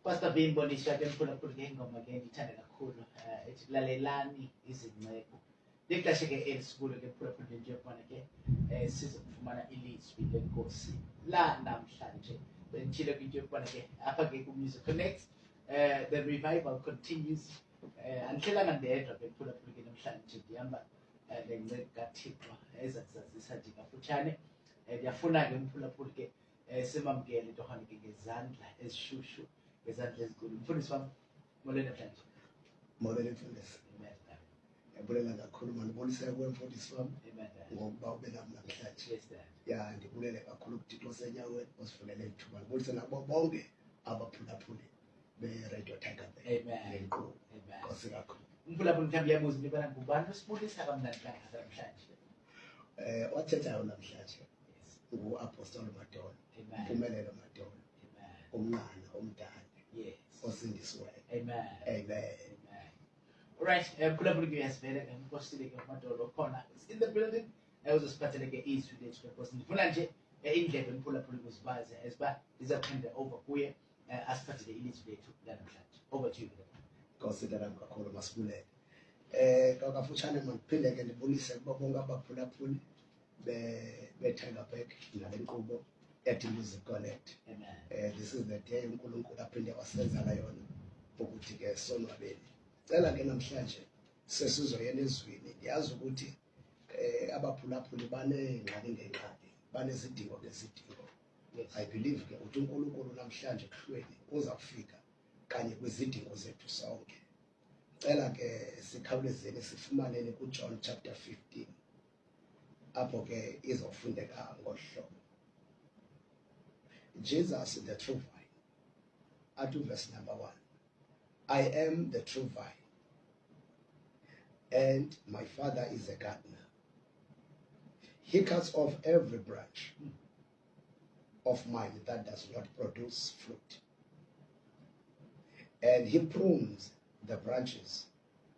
Pastor Bimbo nishake mphulaphula ngengoma ke ngithanda kakhulu ethi lalelani izinceku lexesha ke elisikulu ke mphulaphula nje mfana ke sizokufumana ilizwi lenkosi la namhlanje bengithile kwinto mfana ke apha ke ku Music Connect the revival continues andihlelanga ndedwa ke mphulaphula ke namhlanje ndihamba lenceku kaThixo ezazisa nje kafutshane ndiyafuna ke mphulaphula ke simamkele torhane ke ngezandla ezishushu ngezandla ezinkulu mfundisi wami molweni namhlanje molweni mfundisi yabulela kakhulu manibonise kuwe mfundisi wami ngokuba ube nami namhlanje ya ndibulela kakhulu kuThixo senyaweni osivulele ithuba ngibonise nabo bonke abaphulaphuli be-Radio Tiger lenkqubo nkosi kakhulu umphulaphuli mhlawumbe uyabuza into yobana ngubani osibulisa kamnandi kangaka namhlanje othethayo namhlanje ngu-Apostoli Madola Mpumelelo Madola umnqana omdala osindisiweyo amen. Alright, mphulaphuli ke uyasivela ke unkosile ke uMadola khona in the building uzosiphathele ke izwi lethu because ndifuna nje indlebe mphulaphuli kuzibaze esiba izaphinda over kuye asiphathele ilizwi lethu namhlanje over to you Nkosi kakhulu masibulele kakafutshane mandiphinde ke ndibulise kuba bonke abaphulaphuli be-Tigerberg nale nkqubo ethi Music Connect. This is the day uNkulunkulu aphinde wasenzela yona ukuthi ke sonwabele. Cela ke namhlanje sesizoyena ezwini. Ndiyazi ukuthi abaphulaphuli banengxaki ngengxaki, banezidingo ngezidingo. I believe ke ukuthi uNkulunkulu namhlanje kuhlweni uza kufika kanye kwizidingo zethu sonke. Cela ke sikhawulezeni sifumanele kuJohn chapter 15. Apho ke izofundeka ngohlobo. Jesus the true vine. Ato verse number 1. I am the true vine, and my Father is a gardener. He cuts off every branch of mine that does not produce fruit, and he prunes the branches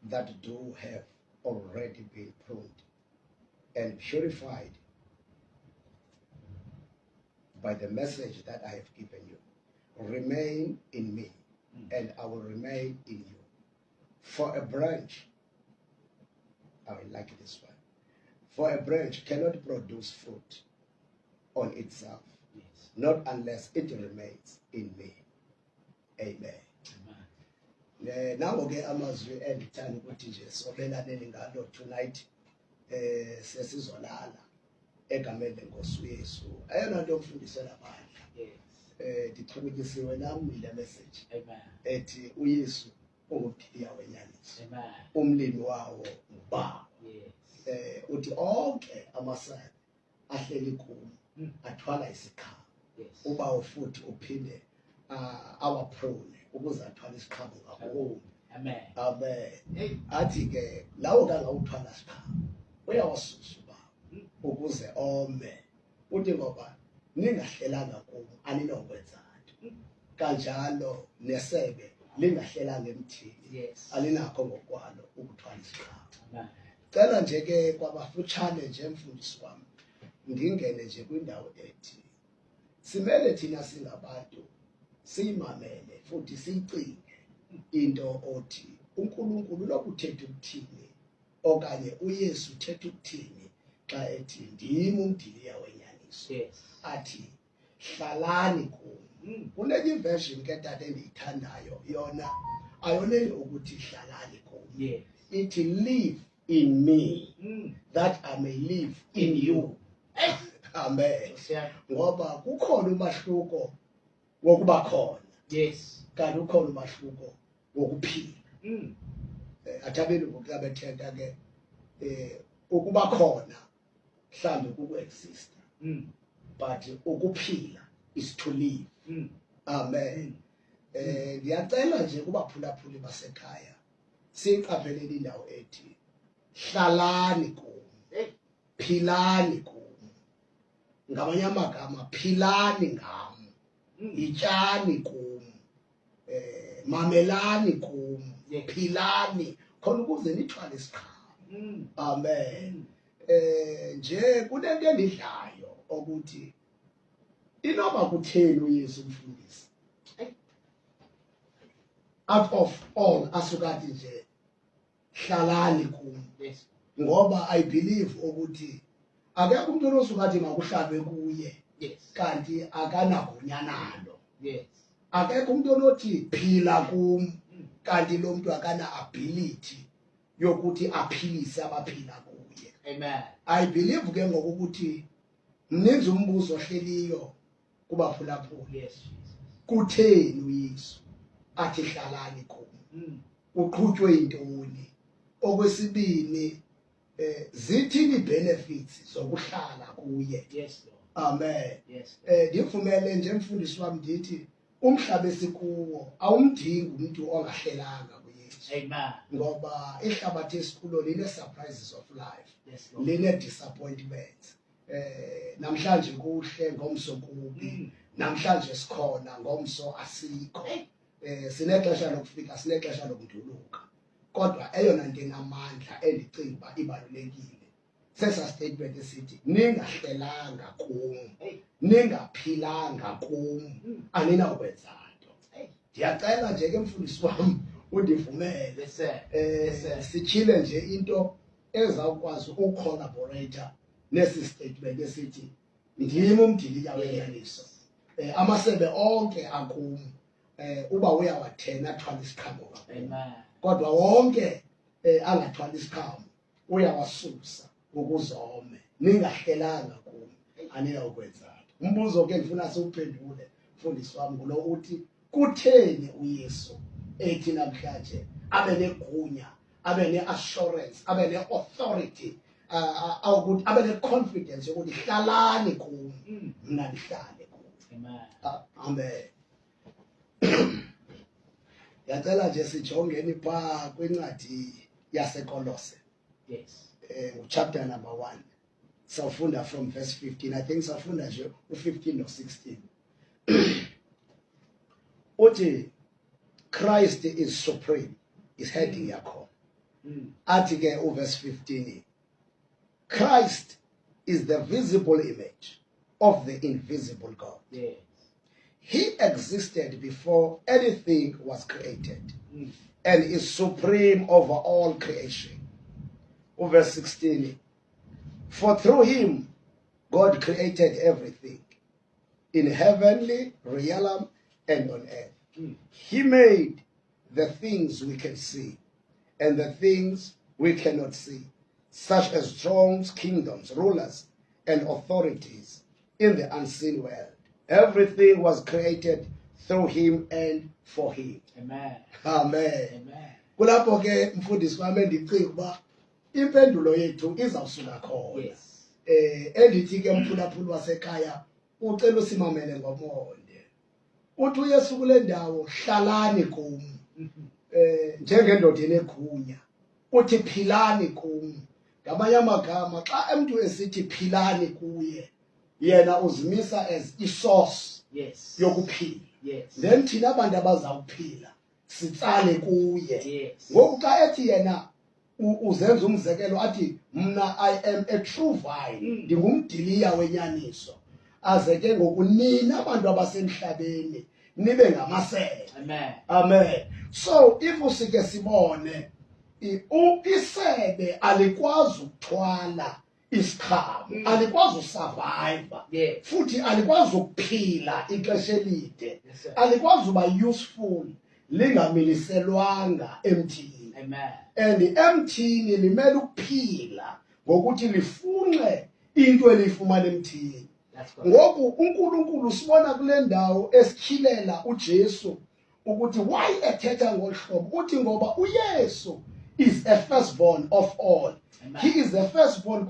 that do have already been pruned and purified by the message that I have given you. Remain in me, and I will remain in you. For a branch, I like this one. For a branch cannot produce fruit on itself, not unless it remains in me. Amen. Now ke amazwi endithanda ukuthi nje sobelaleni ngalo tonight sesizolala egameni lenkosi uYesu. Ayona nto mfundisela abantu. Ndixhomekisiwe nami le message. Ethi uYesu ungumdiliya wenyaniso. Umlimi wawo ngubaba. Uthi onke amasana ahleli kuwo athwala isiqhamo. Uba ufuthi uphinde awaprune ukuze athwale isiqhamo ngakuwo. Amen. Amen. Athi ke lawo kangawuthwala isiqhamo uyawasusa ubaba ukuze ome. Uthi ngoba ningahlelanga kuwo aninokwenza nto. Kanjalo nesebe lingahlelanga emthini alinakho ngokwalo ukuthwala isiqhamo. Cela nje ke kwabafutshane nje mfundisi wami ndingene nje kwindawo ethi simele thina singabantu siyimamele futhi siyicinge into othi uNkulunkulu lokuthetha ukuthini okanye uYesu uthetha ukuthini xa ethi ndimi umdiliya wenyaniso. Athi hlalani kuni. Kunenye version ke tata endiyithandayo yona ayoneli ukuthi hlalani kuni. Ithi live in me that I may live in you. Amen. Ngoba kukhona umahluko wokuba khona. Kanti ukhona umahluko wokuphila. Athabeli ukubethetha ke ukuba khona mhlambe kukuexist but ukuphila is to live. Amen. Ngiyacela nje kubaphulaphuli basekhaya siqaphelele indawo ethi hlalani kum, philani kum. Ngamanye amagama philani ngam, ityani kum, mamelani kum, philani khona ukuze nithwale isiqhamo. Amen. Nje kunento endidlayo ukuthi inoba kutheni uYesu umfundisi out of all asukathi nje hlalani kum, ngoba I believe ukuthi akekho umuntu osukathi makuhlabe kuye kanti akanagunya nalo. Akekho umuntu onothi phila kum kanti lo muntu akana ability yokuthi aphilise abaphila kuye. Amen. I believe ke ngokuthi mninzi umbuzo ohleliyo kubaphulaphuli. Kutheni uYesu athi hlalani kum? Uqhutywe intoni? Okwesibini zithini benefits zokuhlala kuye? Amen. Ndivumele nje mfundisi wami ndithi umhlaba esikuwo awumdingi umuntu ongahlelanga kuYesu. Amen. Ngoba ihlabathi esikulo line surprises of life, line disappointments. Namhlanje kuhle ngomso kubi, namhlanje sikhona ngomso asikho. Sinexesha lokufika, sinexesha lokuduluka. Kodwa eyona nto enamandla endicinga uba ibalulekile sesa statement esithi ningahlelanga kum, ningaphilanga kum, aninawukwenza nto. Ndiyacela nje ke mfundisi wami undivumele sityhile nje into ezawukwazi ucollaborate nesi statement esithi ndim umdiliya wenyaniso, amasebe onke akum, uba uyawathena athwala isiqhamo kakhulu, kodwa wonke angathwala isiqhamo uyawasusa ukuzome. Ningahlelanga kum, aninawukwenza nto. Umbuzo ke ndifuna siwuphendule mfundisi wami ngulo uthi kutheni uYesu ethi namhlanje abe negunya, abe ne-assurance, abe ne-authority, ukuthi abe ne-confidence yokuthi hlalani kum, mna ndihlale kum. Amen. Yacela nje sijongeni phaa kwincwadi yaseKolose. Chapter number 1. Sawufunda from verse 15. I think sawufunda nje u-15 no-16. Uthi Christ is supreme, is heading yakho. Athi ke uverse 15. Christ is the visible image of the invisible God. He existed before anything was created and is supreme over all creation. Verse 16. For through him God created everything in heavenly realm and on earth. He made the things we can see and the things we cannot see, such as thrones, kingdoms, rulers, and authorities in the unseen world. Everything was created through him and for him. Amen. Amen. Kulapho ke mfundisi wami ndicinga uba impendulo yethu izawusuka khona. Endithi ke mphulaphuli wasekhaya ucela usimamele ngomonde. Uthi uYesu kule ndawo hlalani kum. Njengendoda enegunya. Uthi philani kum. Ngamanye amagama xa umuntu esithi philani kuye, yena uzimisa as isource yokuphila. Then thina abantu abazawuphila sitsale kuye. Ngoku xa ethi yena uzenza umzekelo athi mna I am a true vine, ndingumdiliya wenyaniso, aze ke ngoku nina abantu abasemhlabeni nibe ngamasebe. Amen. So if usike sibone isebe alikwazi ukuthwala isiqhamo, alikwazi usurvive, futhi alikwazi ukuphila ixesha elide, alikwazi uba useful lingamiliselwanga emthini. And emthini limele ukuphila ngokuthi lifunxe into elifumana emthini. Ngoku uNkulunkulu sibona kule ndawo esikhilela uJesu ukuthi why ethetha ngolu hlobo, uthi ngoba uYesu is a firstborn of all. He is the firstborn